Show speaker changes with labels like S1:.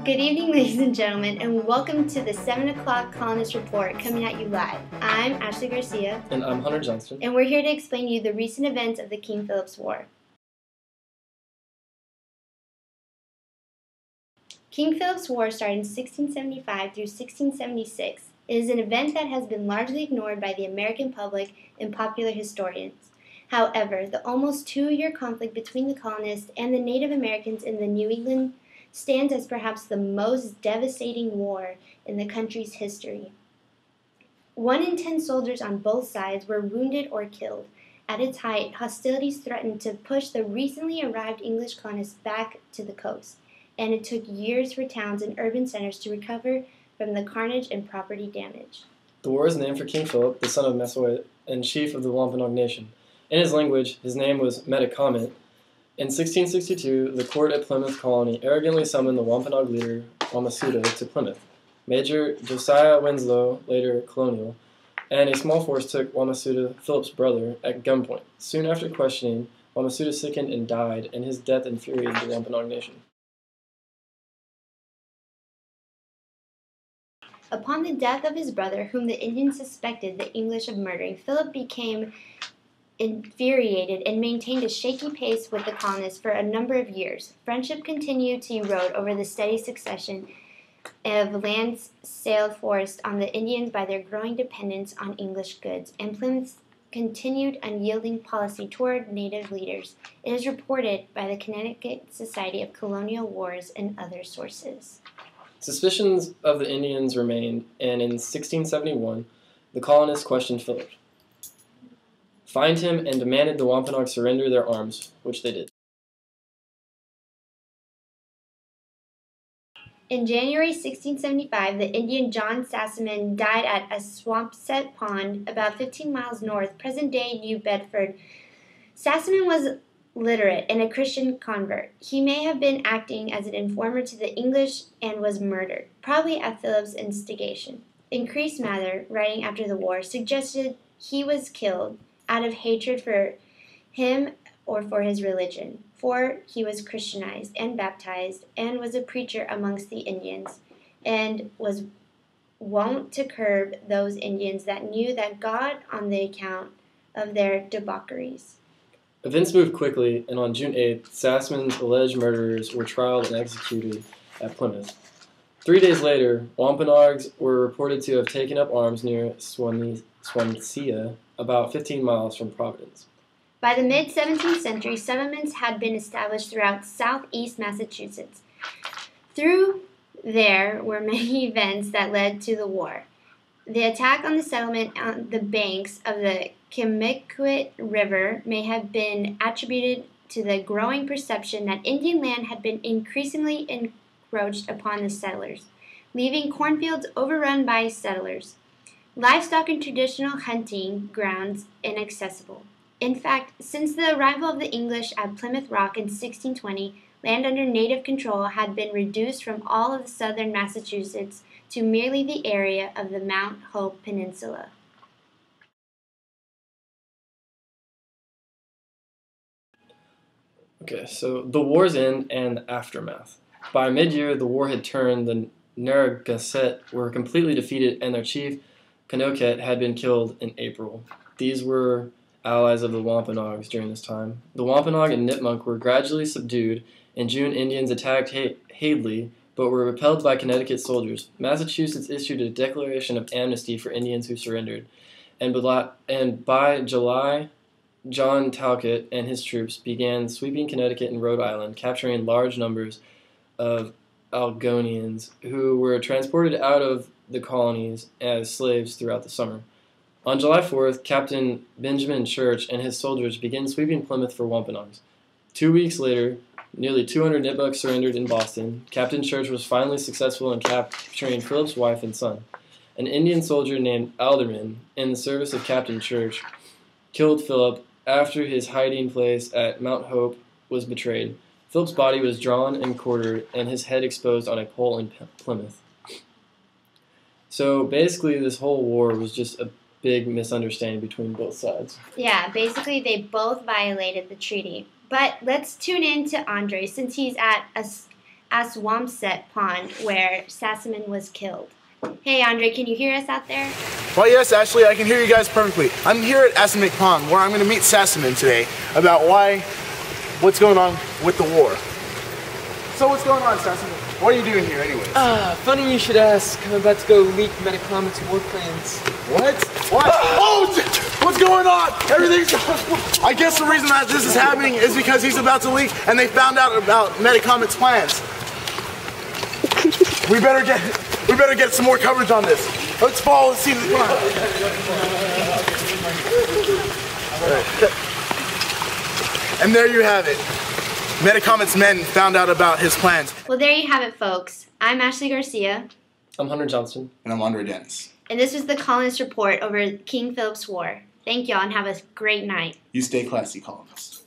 S1: Good evening, ladies and gentlemen, and welcome to the 7 o'clock Colonist Report coming at you live. I'm Ashley Garcia.
S2: And I'm Hunter Johnston.
S1: And we're here to explain to you the recent events of the King Philip's War. King Philip's War started in 1675 through 1676. It is an event that has been largely ignored by the American public and popular historians. However, the almost 2-year conflict between the colonists and the Native Americans in the New England stands as perhaps the most devastating war in the country's history. 1 in 10 soldiers on both sides were wounded or killed. At its height, hostilities threatened to push the recently arrived English colonists back to the coast, and it took years for towns and urban centers to recover from the carnage and property damage.
S2: The war is named for King Philip, the son of Mesawet and chief of the Wampanoag Nation. In his language, his name was Metacomet. In 1662, the court at Plymouth Colony arrogantly summoned the Wampanoag leader, Wamasuda, to Plymouth. Major Josiah Winslow, later colonial, and a small force took Wamasuda, Philip's brother, at gunpoint. Soon after questioning, Wamasuda sickened and died, and his death infuriated the Wampanoag Nation.
S1: Upon the death of his brother, whom the Indians suspected the English of murdering, Philip became infuriated and maintained a shaky pace with the colonists for a number of years. Friendship continued to erode over the steady succession of lands sailed forced on the Indians by their growing dependence on English goods, and Plymouth's continued unyielding policy toward native leaders. It is reported by the Connecticut Society of Colonial Wars and other sources.
S2: Suspicions of the Indians remained, and in 1671, the colonists questioned Philip, fined him, and demanded the Wampanoag surrender their arms, which they did.
S1: In January 1675, the Indian John Sassaman died at a swampset pond about 15 miles north, present-day New Bedford. Sassaman was literate and a Christian convert. He may have been acting as an informer to the English and was murdered, probably at Philip's instigation. Increased Mather, writing after the war, suggested he was killed out of hatred for him or for his religion, for he was Christianized and baptized and was a preacher amongst the Indians, and was wont to curb those Indians that knew that God on the account of their debaucheries.
S2: Events moved quickly, and on June 8th, Sassaman's alleged murderers were tried and executed at Plymouth. 3 days later, Wampanoags were reported to have taken up arms near Swansea, about 15 miles from Providence.
S1: By the mid-17th century, settlements had been established throughout southeast Massachusetts. Through there were many events that led to the war. The attack on the settlement on the banks of the Chimiquit River may have been attributed to the growing perception that Indian land had been increasingly encroached upon the settlers, leaving cornfields overrun by settlers, livestock and traditional hunting grounds inaccessible. In fact, since the arrival of the English at Plymouth Rock in 1620, land under native control had been reduced from all of southern Massachusetts to merely the area of the Mount Hope Peninsula.
S2: Okay, so the war's end and the aftermath. By mid-year, the war had turned. The Narragansett were completely defeated, and their chief, Canoket, had been killed in April. These were allies of the Wampanoags during this time. The Wampanoag and Nipmuc were gradually subdued. In June, Indians attacked Hadley, but were repelled by Connecticut soldiers. Massachusetts issued a declaration of amnesty for Indians who surrendered, and by July, John Talcott and his troops began sweeping Connecticut and Rhode Island, capturing large numbers of Algonquians who were transported out of the colonies as slaves throughout the summer. On July 4th, Captain Benjamin Church and his soldiers began sweeping Plymouth for Wampanoags. 2 weeks later, nearly 200 Nipmucs surrendered in Boston. Captain Church was finally successful in capturing Philip's wife and son. An Indian soldier named Alderman, in the service of Captain Church, killed Philip after his hiding place at Mount Hope was betrayed. Philip's body was drawn and quartered, and his head exposed on a pole in Plymouth. So basically, this whole war was just a big misunderstanding between both sides.
S1: Yeah, basically they both violated the treaty. But let's tune in to Andre, since he's at Aswamset Pond, where Sassaman was killed. Hey, Andre, can you hear us out there?
S3: Well, yes, Ashley, I can hear you guys perfectly. I'm here at Assaman Pond, where I'm going to meet Sassaman today about what's going on with the war. So what's going on, Sassaman? What are you doing here, anyways?
S4: Funny you should ask. I'm about to go leak Metacomet's war plans.
S3: What? What? Oh, what's going on? Everything's... I guess the reason that this is happening is because he's about to leak, and they found out about Metacomet's plans. We better get some more coverage on this. Let's follow the scene of the crime. And there you have it. Metacomet's men found out about his plans.
S1: Well, there you have it, folks. I'm Ashley Garcia.
S2: I'm Hunter Johnson.
S3: And I'm Andre Dennis.
S1: And this was the colonist report over King Philip's War. Thank y'all and have a great night.
S3: You stay classy, colonists.